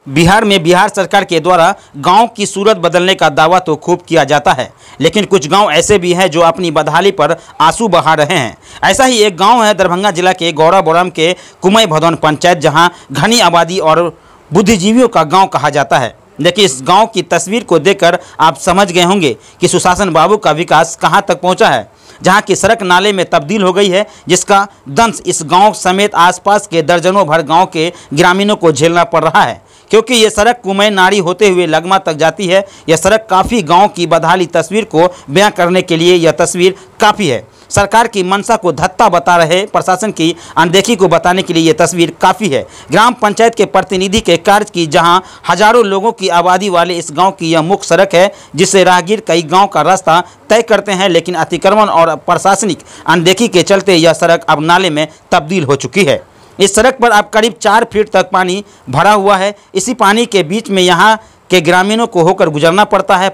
बिहार में बिहार सरकार के द्वारा गांव की सूरत बदलने का दावा तो खूब किया जाता है, लेकिन कुछ गांव ऐसे भी हैं जो अपनी बदहाली पर आंसू बहा रहे हैं। ऐसा ही एक गांव है दरभंगा जिला के गौराबोराम के कुमई भदौन पंचायत, जहां घनी आबादी और बुद्धिजीवियों का गांव कहा जाता है। लेकिन इस गांव की तस्वीर को देखकर आप समझ गए होंगे कि सुशासन बाबू का विकास कहां तक पहुंचा है। जहां की सड़क नाले में तब्दील हो गई है, जिसका दंश इस गांव समेत आसपास के दर्जनों भर गांव के ग्रामीणों को झेलना पड़ रहा है, क्योंकि ये सड़क कुमई नाड़ी होते हुए लगमा तक जाती है। यह सड़क काफ़ी गांव की बदहाली तस्वीर को बयां करने के लिए यह तस्वीर काफ़ी है। सरकार की मंशा को धत्ता बता रहे प्रशासन की अनदेखी को बताने के लिए यह तस्वीर काफ़ी है। ग्राम पंचायत के प्रतिनिधि के कार्य की जहां हजारों लोगों की आबादी वाले इस गांव की यह मुख्य सड़क है, जिससे राहगीर कई गांव का रास्ता तय करते हैं, लेकिन अतिक्रमण और प्रशासनिक अनदेखी के चलते यह सड़क अब नाले में तब्दील हो चुकी है। इस सड़क पर अब करीब 4 फीट तक पानी भरा हुआ है। इसी पानी के बीच में यहाँ के ग्रामीणों को होकर गुजरना पड़ता है।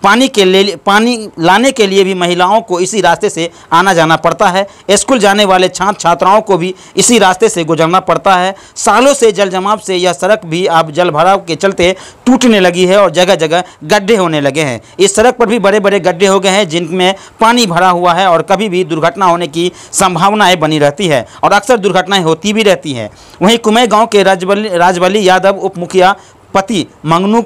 पानी लाने के लिए भी महिलाओं को इसी रास्ते से आना जाना पड़ता है। स्कूल जाने वाले छात्र छात्राओं को भी इसी रास्ते से गुजरना पड़ता है। सालों से जल जमाव से यह सड़क भी अब जल भराव के चलते टूटने लगी है और जगह जगह गड्ढे होने लगे हैं। इस सड़क पर भी बड़े बड़े गड्ढे हो गए हैं, जिनमें पानी भरा हुआ है और कभी भी दुर्घटना होने की संभावनाएं बनी रहती है और अक्सर दुर्घटनाएं होती भी रहती हैं। वहीं कुमई गाँव के राजबली यादव उप मुखिया पति मंगनू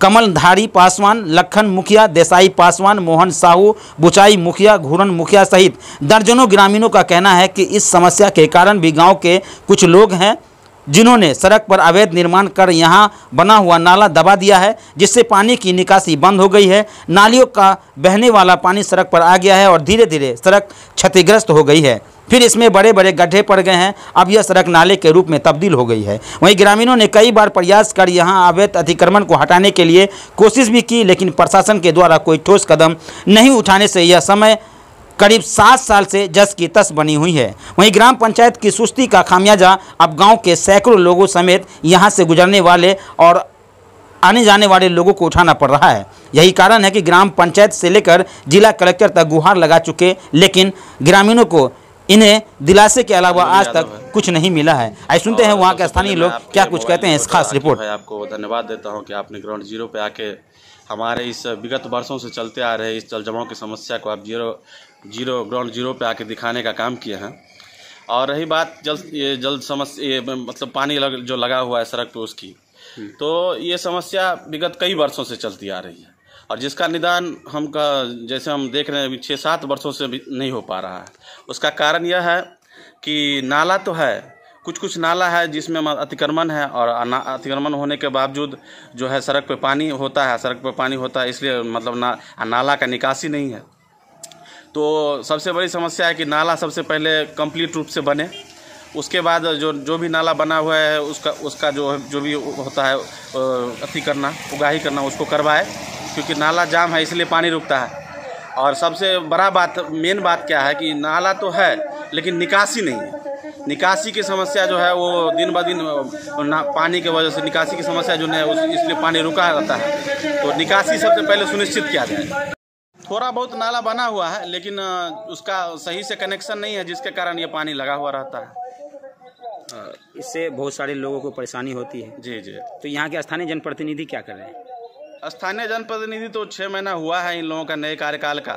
कमलधारी पासवान, लखन मुखिया, देसाई पासवान, मोहन साहू, बुचाई मुखिया, घूरन मुखिया सहित दर्जनों ग्रामीणों का कहना है कि इस समस्या के कारण भी गांव के कुछ लोग हैं जिन्होंने सड़क पर अवैध निर्माण कर यहां बना हुआ नाला दबा दिया है, जिससे पानी की निकासी बंद हो गई है। नालियों का बहने वाला पानी सड़क पर आ गया है और धीरे धीरे सड़क क्षतिग्रस्त हो गई है। फिर इसमें बड़े बड़े गड्ढे पड़ गए हैं। अब यह सड़क नाले के रूप में तब्दील हो गई है। वहीं ग्रामीणों ने कई बार प्रयास कर यहां अवैध अतिक्रमण को हटाने के लिए कोशिश भी की, लेकिन प्रशासन के द्वारा कोई ठोस कदम नहीं उठाने से यह समय करीब 7 साल से जस की तस बनी हुई है। वहीं ग्राम पंचायत की सुस्ती का खामियाजा अब गांव के सैकड़ों लोगों समेत यहां से गुजरने वाले और आने जाने वाले लोगों को उठाना पड़ रहा है। यही कारण है कि ग्राम पंचायत से लेकर जिला कलेक्टर तक गुहार लगा चुके, लेकिन ग्रामीणों को इन्हें दिलासे के अलावा आज तक कुछ नहीं मिला है। आइए सुनते हैं वहाँ के स्थानीय लोग क्या कुछ कहते हैं। इस खास रिपोर्ट। आपको धन्यवाद देता हूँ कि आपने ग्राउंड जीरो पे आके हमारे इस विगत वर्षों से चलते आ रहे इस जल जमाव की समस्या को आप ग्राउंड जीरो पे आके दिखाने का काम किए हैं। और रही बात जल समस्या मतलब पानी जो लगा हुआ है सड़क पे उसकी, तो ये समस्या विगत कई वर्षों से चलती आ रही है और जिसका निदान जैसे हम देख रहे हैं अभी 6-7 वर्षों से भी नहीं हो पा रहा है। उसका कारण यह है कि नाला तो है, कुछ नाला है जिसमें अतिक्रमण है और अतिक्रमण होने के बावजूद जो है सड़क पे पानी होता है, इसलिए मतलब नाला का निकासी नहीं है। तो सबसे बड़ी समस्या है कि नाला सबसे पहले कंप्लीट रूप से बने, उसके बाद जो भी नाला बना हुआ है उसका जो भी होता है उगाही करना उसको करवाए, क्योंकि नाला जाम है इसलिए पानी रुकता है। और सबसे बड़ा मेन बात क्या है कि नाला तो है लेकिन निकासी नहीं है। निकासी की समस्या जो है वो दिन ब दिन पानी के वजह से निकासी की समस्या जो है इसलिए पानी रुका रहता है। तो निकासी सबसे पहले सुनिश्चित किया जाए। थोड़ा बहुत नाला बना हुआ है लेकिन उसका सही से कनेक्शन नहीं है, जिसके कारण ये पानी लगा हुआ रहता है। इससे बहुत सारे लोगों को परेशानी होती है। जी। तो यहाँ के स्थानीय जनप्रतिनिधि क्या कर रहे हैं? स्थानीय जनप्रतिनिधि तो 6 महीना हुआ है इन लोगों का नए कार्यकाल का,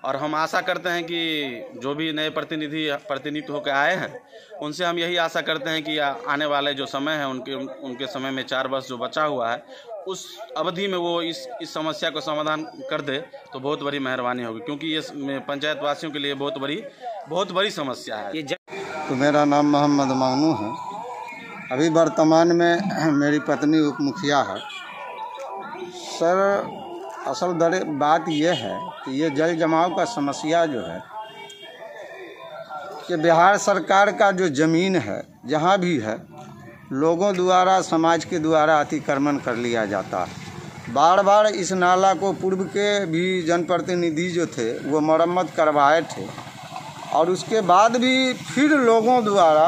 और हम आशा करते हैं कि जो भी नए प्रतिनिधि होकर आए हैं उनसे हम यही आशा करते हैं कि आने वाले जो समय है उनके समय में 4 वर्ष जो बचा हुआ है उस अवधि में वो इस समस्या को समाधान कर दे तो बहुत बड़ी मेहरबानी होगी, क्योंकि ये पंचायत वासियों के लिए बहुत बड़ी समस्या है। तो मेरा नाम मोहम्मद मंगनू है। अभी वर्तमान में मेरी पत्नी उप मुखिया है। सर, असल बात यह है कि ये जल जमाव का समस्या जो है कि बिहार सरकार का जो ज़मीन है जहाँ भी है लोगों द्वारा समाज के द्वारा अतिक्रमण कर लिया जाता है। बार इस नाला को पूर्व के भी जनप्रतिनिधि जो थे वो मरम्मत करवाए थे और उसके बाद भी फिर लोगों द्वारा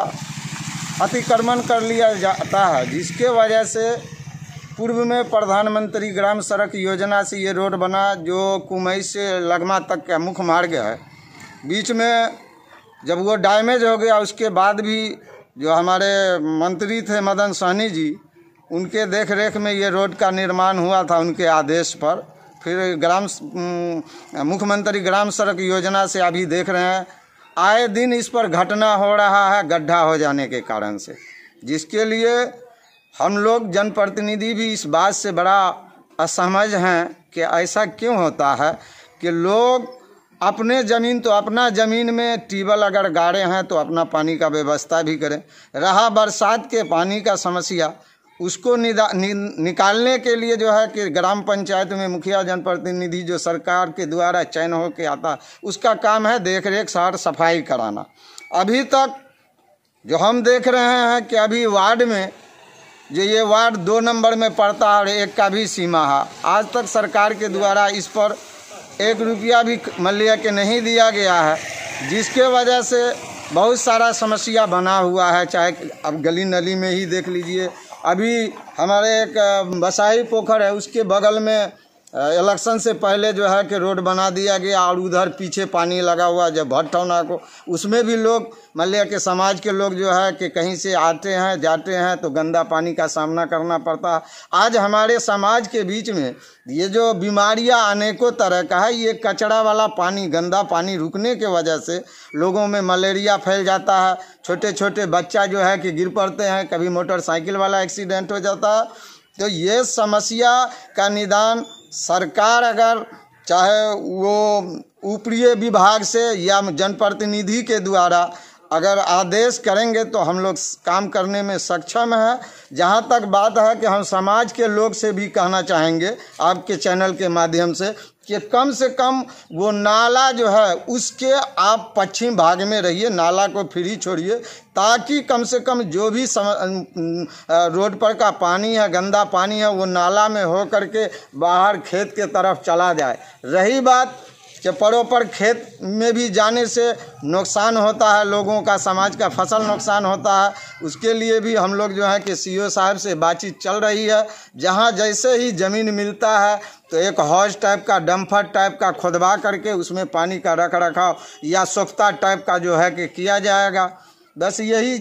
अतिक्रमण कर लिया जाता है, जिसके वजह से पूर्व में प्रधानमंत्री ग्राम सड़क योजना से ये रोड बना जो कुमई से लगमा तक का मुख्य मार्ग है। बीच में जब वो डैमेज हो गया उसके बाद भी जो हमारे मंत्री थे मदन सहनी जी, उनके देख रेख में ये रोड का निर्माण हुआ था, उनके आदेश पर। फिर मुख्यमंत्री ग्राम सड़क योजना से अभी देख रहे हैं आए दिन इस पर घटना हो रहा है, गड्ढा हो जाने के कारण से, जिसके लिए हम लोग जनप्रतिनिधि भी इस बात से बड़ा असहमत हैं कि ऐसा क्यों होता है कि लोग अपने ज़मीन तो अपना ज़मीन में ट्यूबवेल अगर गाड़े हैं तो अपना पानी का व्यवस्था भी करें। रहा बरसात के पानी का समस्या, उसको निकालने के लिए जो है कि ग्राम पंचायत में मुखिया जनप्रतिनिधि जो सरकार के द्वारा चयन हो के आता, उसका काम है देख रेख साफ सफाई कराना। अभी तक जो हम देख रहे हैं कि अभी वार्ड में जो ये वार्ड 2 नंबर में पड़ता है और 1 का भी सीमा है, आज तक सरकार के द्वारा इस पर 1 रुपया भी मूल्य के नहीं दिया गया है, जिसके वजह से बहुत सारा समस्या बना हुआ है। चाहे अब गली नली में ही देख लीजिए, अभी हमारे एक बसाई पोखर है, उसके बगल में इलेक्शन से पहले जो है कि रोड बना दिया गया और उधर पीछे पानी लगा हुआ जब भट्टौना को, उसमें भी लोग मल्लिया के समाज के लोग जो है कि कहीं से आते हैं जाते हैं तो गंदा पानी का सामना करना पड़ता है। आज हमारे समाज के बीच में ये जो बीमारियां अनेकों तरह का है, ये कचरा वाला पानी, गंदा पानी रुकने के वजह से लोगों में मलेरिया फैल जाता है। छोटे छोटे बच्चा जो है कि गिर पड़ते हैं, कभी मोटरसाइकिल वाला एक्सीडेंट हो जाता है। तो ये समस्या का निदान सरकार अगर चाहे वो ऊपरी विभाग से या जनप्रतिनिधि के द्वारा अगर आदेश करेंगे तो हम लोग काम करने में सक्षम हैं। जहाँ तक बात है कि हम समाज के लोग से भी कहना चाहेंगे आपके चैनल के माध्यम से कम वो नाला जो है उसके आप पश्चिम भाग में रहिए, नाला को फ्री छोड़िए, ताकि कम से कम जो भी रोड पर का पानी है, गंदा पानी है, वो नाला में हो करके बाहर खेत के तरफ चला जाए। रही बात कि परोपर खेत में भी जाने से नुकसान होता है, लोगों का, समाज का फसल नुकसान होता है, उसके लिए भी हम लोग जो है कि सीओ साहब से बातचीत चल रही है। जहाँ जैसे ही ज़मीन मिलता है तो एक हौज टाइप का, डम्फर टाइप का खुदवा करके उसमें पानी का रख रखाव या सोख्ता टाइप का जो है कि किया जाएगा। बस यही